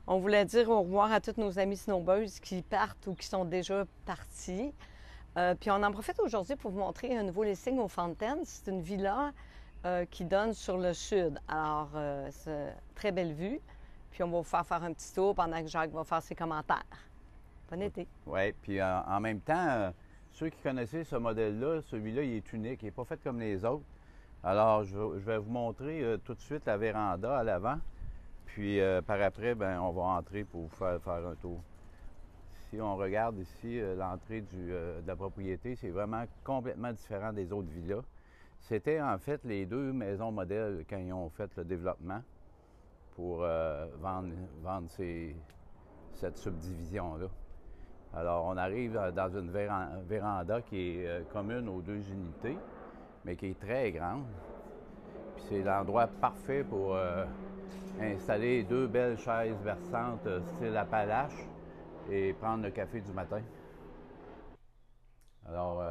On voulait dire au revoir à toutes nos amies snowbirds qui partent ou qui sont déjà partis. Puis on en profite aujourd'hui pour vous montrer un nouveau listing au Fontaine. C'est une villa qui donne sur le sud. Alors, c'est une très belle vue. Puis on va vous faire un petit tour pendant que Jacques va faire ses commentaires. Bon été. Oui, puis en même temps, ceux qui connaissaient ce modèle-là, celui-là, il est unique, il n'est pas fait comme les autres. Alors, je vais vous montrer tout de suite la véranda à l'avant. Puis par après, ben, on va entrer pour vous faire un tour. Si on regarde ici l'entrée de la propriété, c'est vraiment complètement différent des autres villas. C'était en fait les deux maisons modèles quand ils ont fait le développement pour vendre cette subdivision-là. Alors, on arrive dans une véranda qui est commune aux deux unités, mais qui est très grande. Puis c'est l'endroit parfait pour installer deux belles chaises versantes style Appalache et prendre le café du matin. Alors,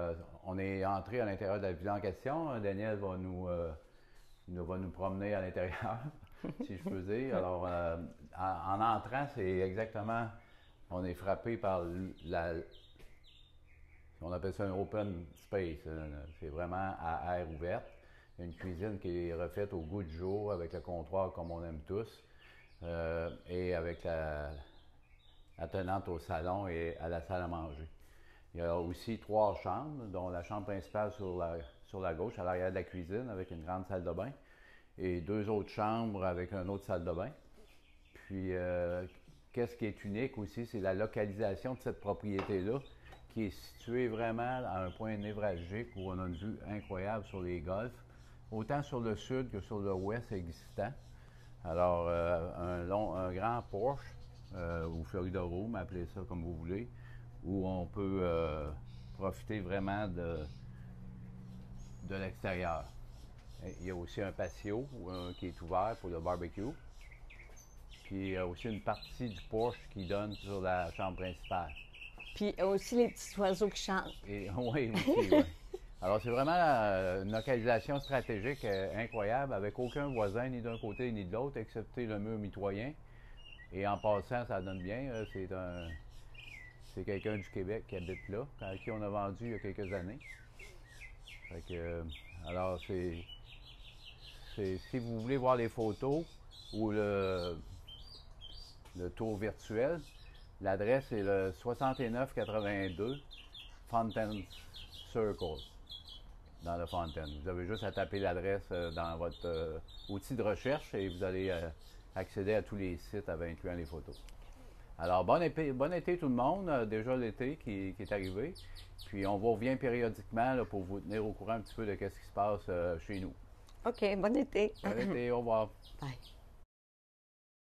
on est entré à l'intérieur de la villa en question. Daniel va nous promener à l'intérieur, si je peux dire. Alors, en entrant, c'est exactement, on est frappé par on appelle ça un open space. C'est vraiment à air ouverte. Il y a une cuisine qui est refaite au goût du jour avec le comptoir comme on aime tous et avec la attenante au salon et à la salle à manger. Il y a aussi trois chambres, dont la chambre principale sur la gauche, à l'arrière de la cuisine, avec une grande salle de bain, et deux autres chambres avec une autre salle de bain. Puis, qu'est-ce qui est unique aussi, c'est la localisation de cette propriété-là, qui est située vraiment à un point névralgique où on a une vue incroyable sur les golfs, autant sur le sud que sur le ouest existant. Alors, un grand porche, ou Florida Room, appelez ça comme vous voulez, où on peut profiter vraiment de l'extérieur. Il y a aussi un patio qui est ouvert pour le barbecue. Puis il y a aussi une partie du porche qui donne sur la chambre principale. Puis aussi les petits oiseaux qui chantent. Et, oui, aussi, oui. Alors, c'est vraiment une localisation stratégique incroyable, avec aucun voisin ni d'un côté ni de l'autre, excepté le mur mitoyen. Et en passant, ça donne bien. C'est quelqu'un du Québec qui habite là, à qui on a vendu il y a quelques années. Fait que, alors, si vous voulez voir les photos ou le tour virtuel, l'adresse est le 6982 Fountain Circle dans le Fontaine. Vous avez juste à taper l'adresse dans votre outil de recherche et vous allez accéder à tous les sites incluant les photos. Alors, bon été tout le monde, déjà l'été qui est arrivé. Puis on vous revient périodiquement là, pour vous tenir au courant un petit peu de ce qui se passe chez nous. OK, bon été. Bon été, au revoir. Bye.